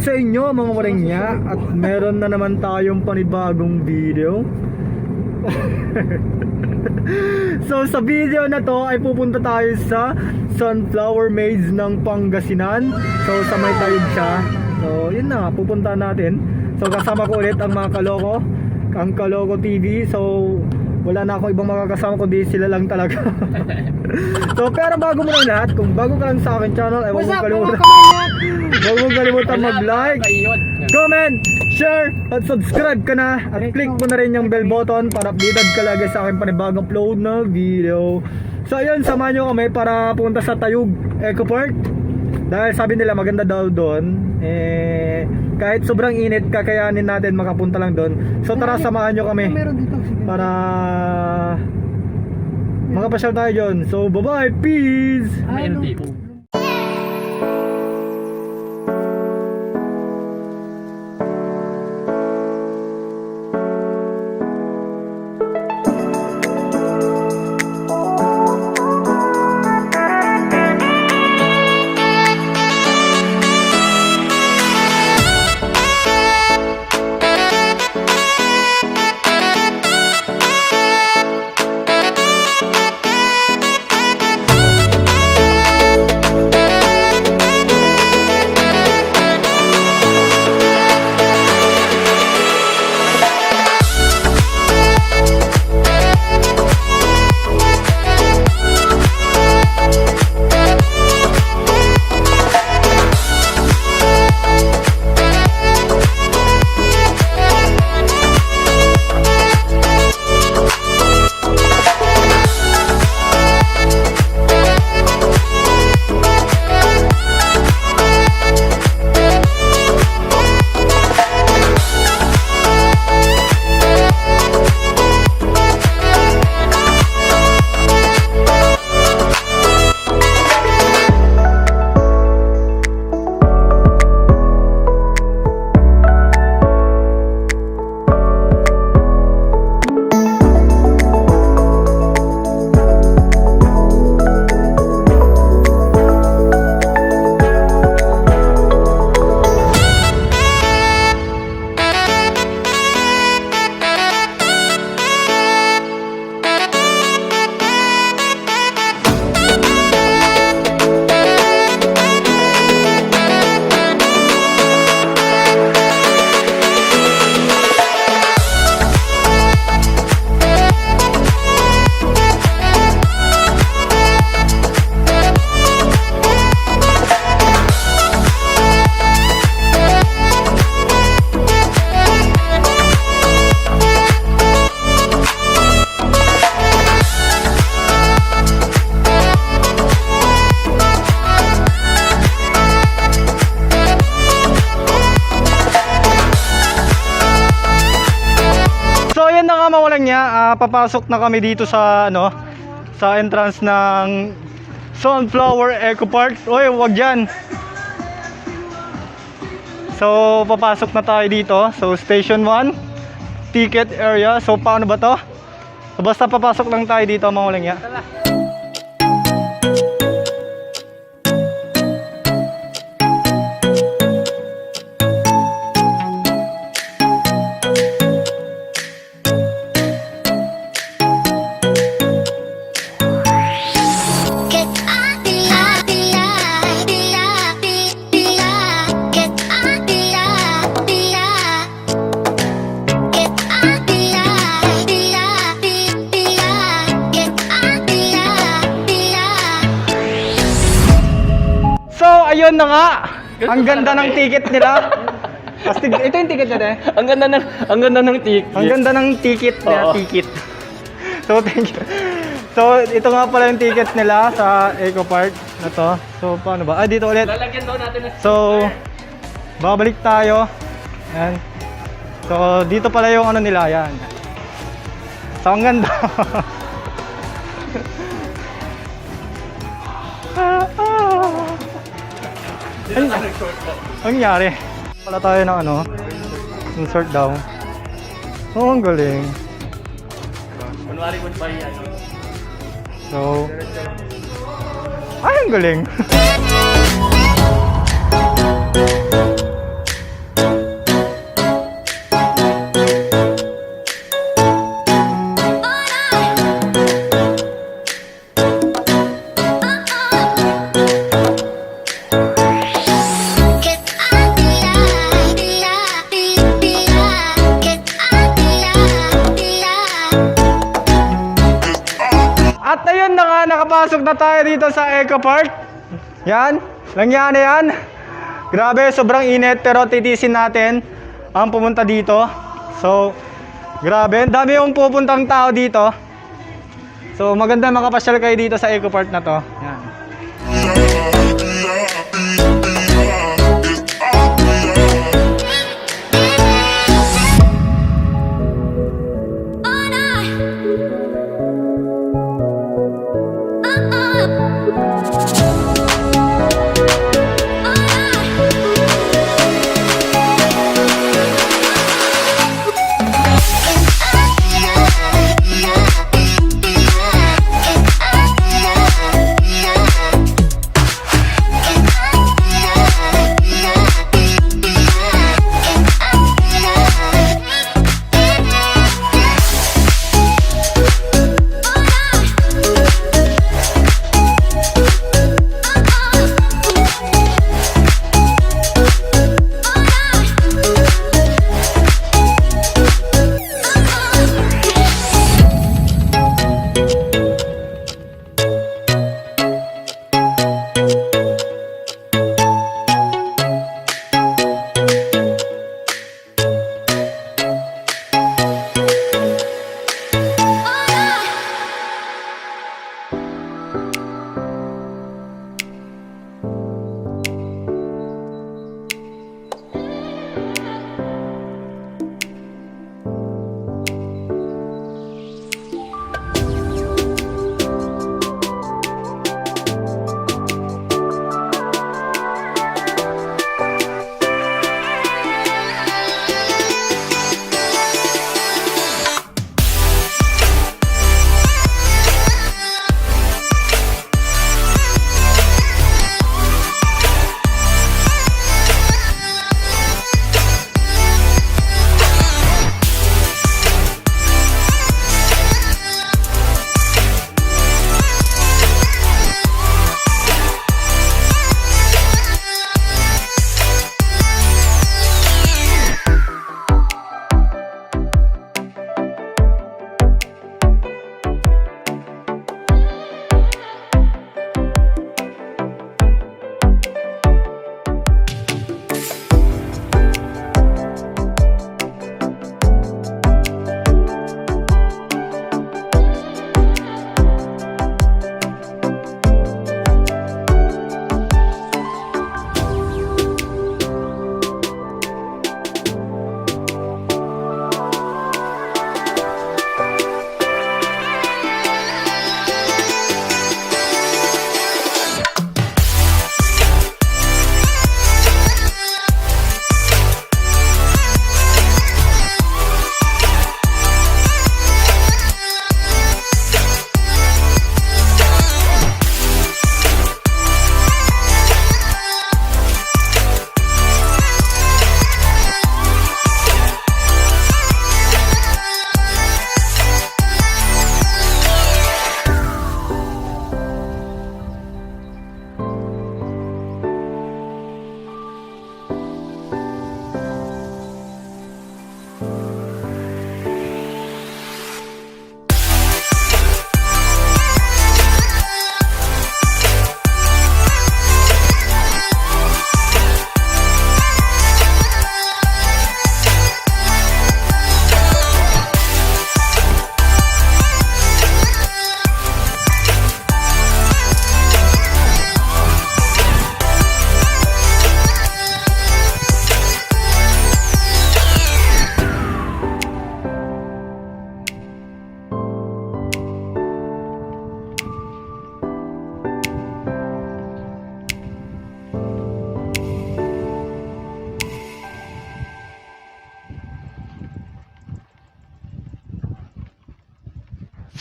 sa inyo mga warengya at meron na naman tayong panibagong video. So sa video na to ay pupunta tayo sa Sunflower Maze ng Pangasinan. So sa may tayog siya. So yun na, pupunta natin. So kasama ko ulit ang mga kaloko, ang Kaloko TV. So wala na ako ibang makakasama kundi sila lang talaga. So pero bago mo lang lahat, kung bago ka lang sa akin channel ay huwag mong kalimutan mag-like, comment, share at subscribe ka na. At click mo na rin yung bell button para updated ka lagi sa akin panibagong upload na video. So ayun, samahan nyo kami para punta sa Tayug Eco Park. Dahil sabi nila maganda daw doon. Kahit sobrang init, kakayanin natin makapunta lang doon. So tara, samahan nyo kami para makapasyal tayo dyan. So bye bye, peace. Papasok na kami dito sa sa entrance ng Sunflower Eco Park. Oy, wag diyan. So papasok na tayo dito. So station 1, ticket area. So paano ba to? So, basta papasok lang tayo dito mga walengya. Ayun na nga. Ang ganda ng ticket nila. Ito yung ticket nila. Ang ganda ng ticket. Ang ganda ng ticket nila, ticket. So thank you. So ito nga pala yung ticket nila sa Eco Park na to. So paano ba? Dito ulit. Lalagyan daw natin ng so babalik tayo. Yan. So dito pala yung nila, yan. So ang ganda. Ang nangyari? Wala tayo ng insert daw. Oh, ang galing. Kunwari goodbye yan. So, ay, ang galing. At ayun na nga, nakapasok na tayo dito sa Eco Park. Yan, langya na yan. Grabe, sobrang init pero titisin natin ang pumunta dito. So, grabe, dami yung pupuntang tao dito. So, maganda makapasyal kayo dito sa Eco Park na to. Yan.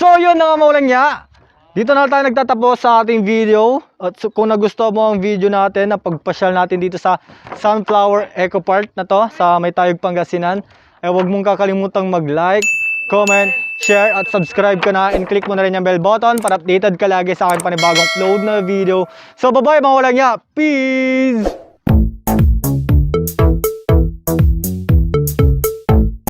So yun na nga maulang niya. Dito na tayo nagtatapos sa ating video. At kung nagustuhan mo ang video natin na pagpasyal natin dito sa Sunflower Eco Park na to sa May Tayog, Pangasinan, ay huwag mong kakalimutang mag-like, comment, share at subscribe ka na, and click mo na rin yung bell button para updated ka lagi sa aking panibagong upload na video. So bye bye mga walang niya. Peace!